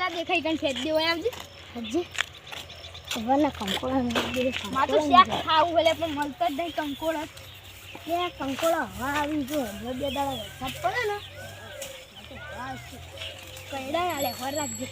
કંકોડા દેખાય કણ ફેદ દેવો આવજે હજી વલા કંકોડા માં તો શાક ખાવું એટલે પણ મળતો જ નહીં કંકોડા કે કંકોડા હવા આવી જો બે દાડા વરસાદ પડે ને તો કઈડા આલે હર રાખજે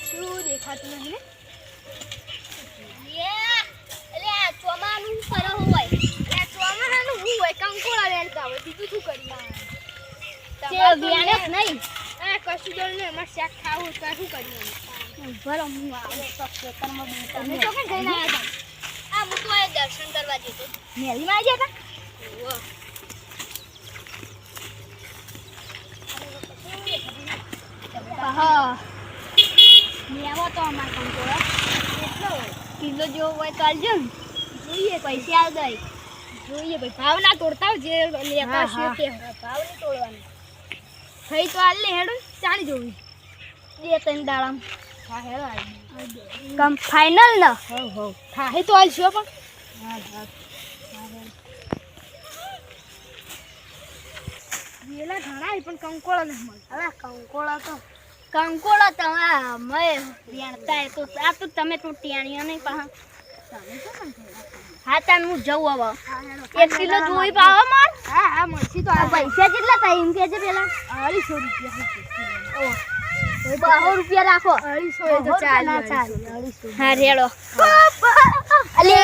શું દેખાતું નહીં ને એટલે આ ચોમાનું કરો હોય એટલે ચોમાનું હું હોય કંકોડા વેલતા હોય બીજું શું કરી નહીં આ કશું જોડ ને અમાર શાક ખાવું તો શું કરી ભરો હું આવો તો ખેતરમાં તમે તો કે જઈને આવ્યા આ હું તો દર્શન કરવા જતો મેલીમાં આવી ગયા હતા હા લેવો તો અમાર કંકોડા કેટલો કિલો જેવો હોય તો આલજો ને જોઈએ પૈસા આલ દઈ જોઈએ ભાઈ ભાવ ના તોડતા જે લેતા છે તે ભાવ નહીં તોડવાનો થઈ તો આલ લે હેડો ચાલી જોવી બે ત્રણ દાડામ હા હેડો કમ ફાઇનલ ન હો થાય તો આલ છો પણ હા વેલા ઘણા પણ કંકોળા નહીં મળે હવે કંકોળા તો મેં વેણતા તો આ તો તમે તો ટેણીઓ નહીં પા હા તાન હું જઉં હવે 1 કિલો જોઈ પાવા માર હા મળશી તો પૈસા કેટલા થાય એમ કેજે પેલા 250 રૂપિયા 200 રૂપિયા રાખો 250 તો ચાલે હા રેડો અલે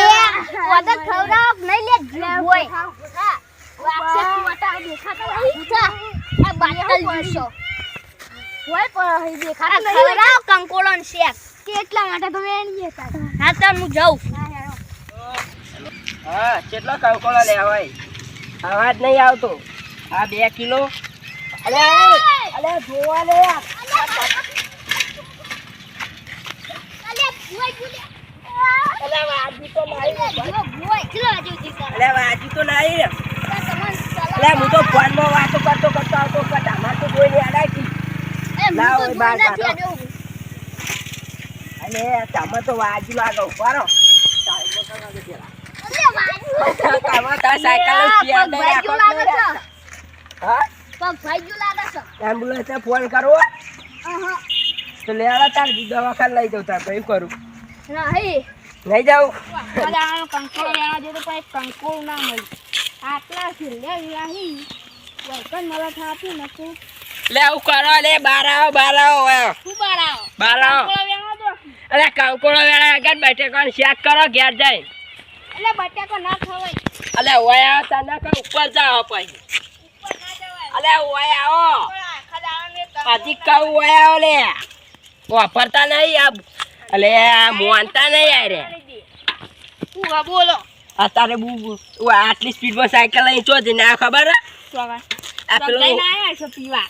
ઓદા ખવરાવ નહીં લે હોય હા વાક્ષે મોટા દેખાતા નહીં આ બાટલ જોશો હોય પણ દેખાતા નહીં ખવરાવ કંકોળન શેક કેટલા માટે તો વેણીએ હા તો હું જાઉં હા કેટલો કંકોળા લેવાય અવાજ નહીં આવતો આ 2 કિલો અલે જોવા લે વાજી તો નહીં અલે હું તો ફોનમાં વાતો કરતો આવતો અમાર તો જોઈ લે આડાકી ના હોય બાર કાઢો અલે તમે તો વાજી લાગો પારો એમ્બ્યુલન્સ ફોન કરો તો લેવા તાર દવાખાને લઈ જાઉં તાર કઈ કરું લઈ જાઉં કંકોળ લેવા જતો પણ કંકોળ ના મળી આટલા છે લે વૈકન મળે થાતી નથી લે આવું કરો લે બાર આવો શું બારાવો અરે કંકોળો વેળા આગળ બેઠે કોણ શેક કરો ઘેર જાય એટલે બટાકો ના ખવાય અલે ઓય આવો તને કો ઉપર જાઓ પછી ઉપર ના જવાય અલે ઓય આવો આજી કાઉ ઓય આવો લે વાપરતા નહીં આ અલે મોનતા નહીં યાર તું બોલો અત્યારે બુ આટલી સ્પીડમાં સાયકલ લઈ ચો જ ના ખબર આ પેલો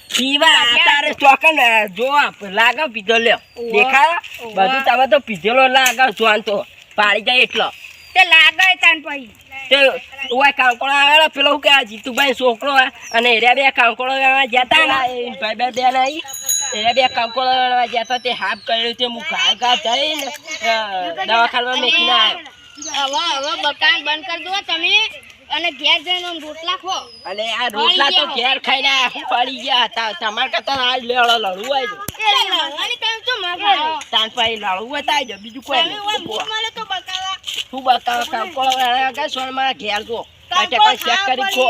પીવા અત્યારે ચોકન જો લાગે પીધો લ્યો દેખાય બધું તમે તો પીધેલો લાગે જોન તો પાડી જાય એટલો તે લાગે તાન પઈ તે ઓય કાંકોળો આવેલો પેલો કે જીતુભાઈ છોકરો અને એરિયા બે કાંકોળો જતા ને ભાઈ બે નહીં એરિયા બે કાંકોળો જતા તે હાફ કર્યું તે હું ઘા જઈને દવાખાનામાં મેકીને આવ્યો હવે બકાન બંધ કરી દો તમે અને ઘેર જઈને રોટલા ખો અને આ રોટલા તો ઘેર ખાઈને પડી ગયા હતા તમાર કરતા આ લેળો લડવું હોય લડવાની તમે તો માગો તાન પાઈ લડવું હોય તાઈ જો બીજું કોઈ તમે ઓય ભૂખ મળે તો બકાવા શું બકાવા કાંકોળો વાળા સોન મારા ઘેર જો કાટે કોઈ ચેક કરી ખો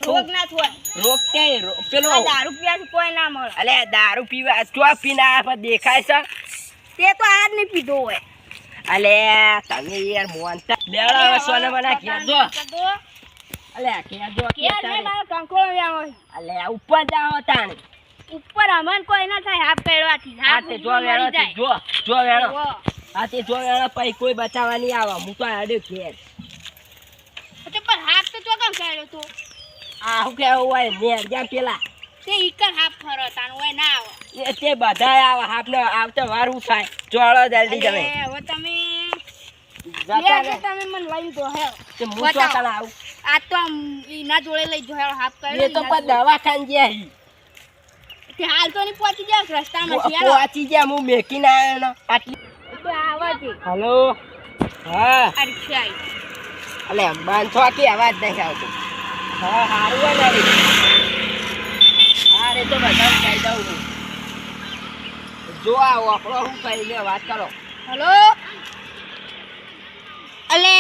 રોગ ના થાય રોગ કે પેલો દારૂ પીવાથી કોઈ ના મળે અલે દારૂ પીવા તો પીના પર દેખાય છે તે તો આજ નહીં પીધો હોય અલે તમે યાર મોનતા લેળો સોન મારા ઘેર જો અલે ઘેર જો કે ને મારો કંકોળો આવો અલે ઉપર જાઓ તાણ ઉપર અમન કોઈ ના થાય હાફ કરવાથી હા તે જો વેળો જો વેળો હા તે જો વેળો પઈ કોઈ બચાવવાની આવે હું તો આડ્યો ઘેર તો પણ હાફ તો કેમ કર્યો તું આ હું કે હોય નેર જા પેલા તે ઈકર હાફ ફરો તાન હોય ના આવે એ તે બધા આવે હાફને આવતા વાર હું થાય જોળો જલ્દી જમે હવે તમે જતા લે તમે મને લઈ દો હે તે હું તો કાલ આવું આ તો ઈના જોડે લઈ જો હાફ કર્યો એ તો પર દવાખાને ગયા તે હાલ તો ની પહોંચી જાવ રસ્તામાં છે પહોંચી ગયા હું મેકીને આવ્યો ને આટલી તો આવે છે હેલો હા અરછાઈ અલે બાંધો કે અવાજ નહીં આવતો હા હારું હોય ને હા રે તો બધા કહી દઉં જો આ ઓફળો હું કહીને વાત કરો. હલો અલે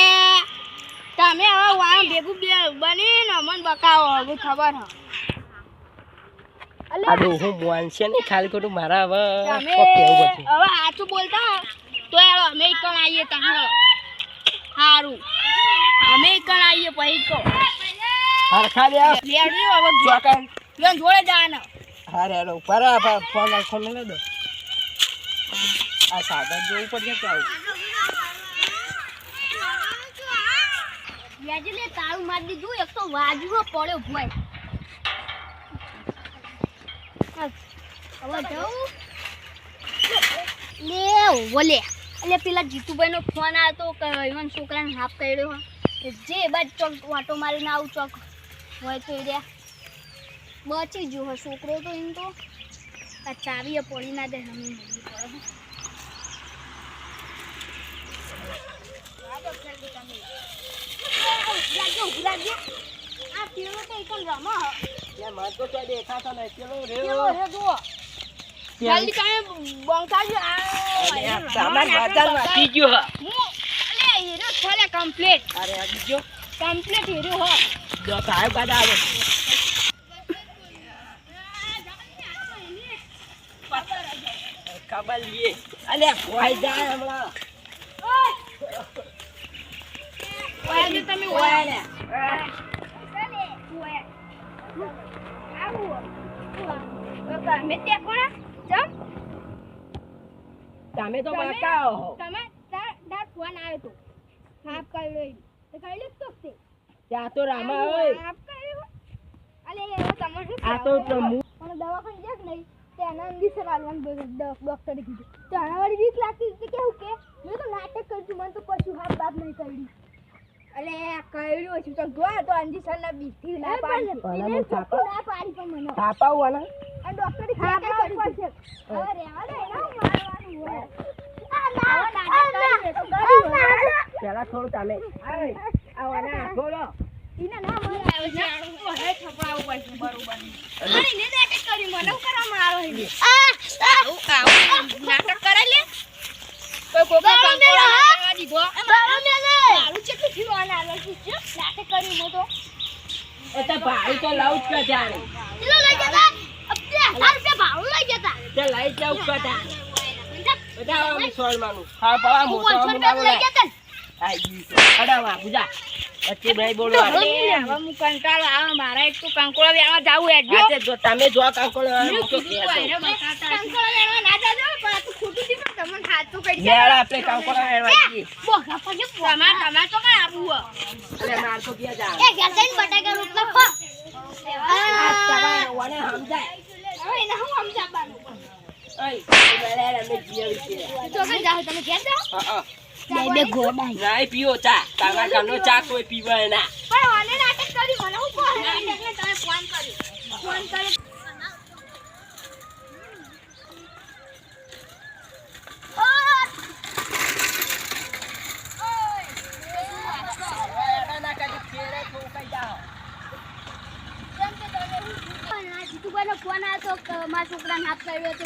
તમે હવે વાળ ભેગું બનીને અમને બકાવો હવે ખબર હ અલે આ હું મોનશે ને ખાલી ખોટું મારા હવે તમે કોક કહેવું પડશે. હવે સાચું બોલતા તો યાર અમે એકણ આવીએ તાણ સારું અમે એકણ આવીએ પછી કહો હરખા લે લેડજો હવે ચોકન જોડે જવાના હા રે ઉપર ફોન રાખો ને દો આ સાદા જોવું પડશે કે આવું યાજે લે તાળું મારી દીધું એક તો વાજવો પડ્યો ભોય હવે જાઉં લે ઓલે એટલે પેલા જીતુભાઈ નો ફોન આવ્યો તો કે ઈવન છોકરાને હાફ કર્યો હે જે બાદ ચોક વાટો મારીને આવું ચોક હોય તો રે બચી ગયો હે છોકરો તો એમ તો આ ચાવીએ પડી ના દે હમી પડે લાગ્યો આ પેલો તો એકદમ રમો લે મત તો તો દેખાતો નહીં પેલો પેલો રેવો રે જો જલ્દી તમે બંકાજો આ સામાન વાતન વાટી ગયો હ અલે હીરો છોલે કમ્પ્લીટ અરે આ બીજો કમ્પ્લીટ હીરો હો જો સાહેબ ગાડા આવે ખબર લીએ અલે કોઈ જાય હમણાં ઓય જે તમે ઓય લે ઓય આવું ઓય મે તે કોણ જમ તમે તો બકાઓ તમે તાર ફોન આવ્યો તો હાફ કરી લો તો કરી લે તો તે ત્યાં તો રામા હોય હાફ કર્યો અલે એવો તમને શું આ તો પણ દવાખાને જાય નહીં તેના ઇન્જેક્શન આલવાનું ડોક્ટરે કીધું તો આનાવાળી વીક લાગતી હતી કેવું કે મેં તો નાટક કર્યું મને તો કશું હાથ બાપ નહીં કરી અલે કર્યું છે તો જોયા તો ઇન્જેક્શન ના બીથી ના પાડી મને છાપા ના પાડી પણ મને છાપાવાના આ ડોક્ટરે ક્યાં કર્યું છે હવે રેવા દે એના મારવાનું હોય પેલા થોડું તમે આવવાના થોડો ઈના ના મને આવે છે તો હે છપડાવું પડશે બરોબર અરે ને નાટક કરી મને કરવા મારો હે આવું નાટક કરાય લે કોઈ કોકા કંકોડા લેવા દીધો મારો મે લે મારું કેટલું થયું આના આલો છે નાટક કરી મો તો એ તો ભાઈ તો લાઉ જ જાણે કિલો લઈ જતા અબે 1000 રૂપિયા ભાવ લઈ જતા તે લઈ જાવ કટા બધા આમ સોળ માનું હા પા મોટો હું 500 રૂપિયા લઈ જતા આઈ ગઈ અડાવા બુજા પછી ભાઈ બોલો હવે હું કંટાળો આવે મારા એક તો કંકોડા લેવા જાવું હેડજો આજે જો તમે જો કાકોળ મોટો કેસો કંકોડા લેવા ના જાજો પણ આ તો ખોટું છે પણ તમને સાચું કહી દે યાર આપણે કાકોળ વેરવા જઈએ બોગા પછી તમાર તો કઈ આપવું અરે માર તો ક્યાં જાવ એ ઘેર જઈને બટાકા રોટલા ખા આ તમારે ઓને સમજાય હવે એને હું સમજાવવાનું ઓય મેરે અમે જીવી છે તો કઈ જાવ તમે ઘેર જાવ હા બે ગોડાઈ નાઈ પીઓ ચા તમારા ઘરનો ચા કોઈ પીવાય ના પણ ઓને નાટક કરી મને હું કહે નાટકને તમે ફોન કર્યો ફોન કરે ફોન આવ્યો તો મારા છોકરાને હાથ કર્યો તો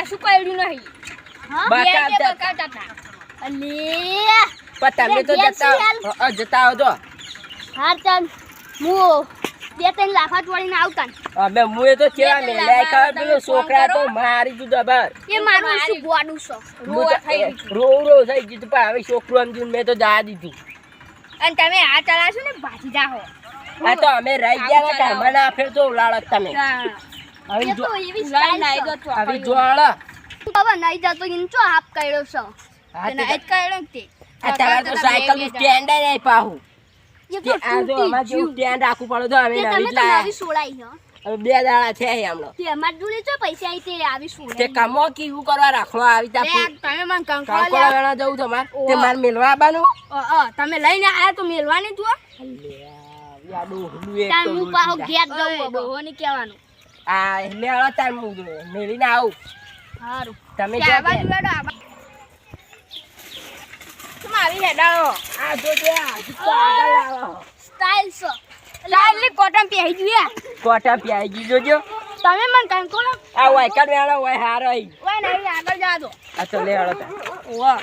કશું કર્યું નહીં હા બકાતા અલે પણ તમે તો જતા હો તો હાર ચાલ હું 2-3 લાફાત વળીને આવતા અબે મુએ તો કેવા મેલાય ખબર પેલો છોકરા તો મારી તું જબર એ મારું શું ગોડું છો રો થઈ ગયું પણ હવે છોકરું સમજીને મેં તો જા દીધું અને તમે આ ચલાશો ને ભાજી જાહો આ તો અમે રહી ગયા હતા મને આ ફેર તો લાળક તમે હવે જો એવી સ્ટાઈલ આવી ગયો હવે જો આળા હવે નહીં જતો ઇંચો હાફ કર્યો છો અને આજ કર્યો તે આ તારા તો સાયકલ નું સ્ટેન્ડ નહીં પાહું એ તે આ જો અમાર જેવું સ્ટેન્ડ રાખવું પડે તો અમે નવી તમે લાયા નવી સોળાઈ હો હવે 2 દાડા છે હમણો તે અમાર જોડે જો પૈસા આવી તે આવી તે સોળાઈ કામો કેવું કરવા રાખલો આવી તા તમે મને કંકોડા કાકોડા વેણા જવું તમાર તે માર મેલવા આવવાનું તમે લઈને આયા તો મેલવાની તું યાડો હુલું એક તાર તો હું પાહો ઘેર જવું બહોની કહેવાનું આ એટલે આળા તાર હું મેલીને આવું હારું તમે કે જો આવા જોડો આવા તમારી હેડાળો આ જો દે આ જુતો આગળ આવો સ્ટાઈલ સો સ્ટાઈલ ની કોટન પહેરી જોઈએ કોટા પ્યાઈ ગઈ જોજો તમે મને કંકોડો આ વાયકાડ વેણો હોય હારો ઈ ઓય નહીં આગળ જા દો આ તો લે હળો તા વાહ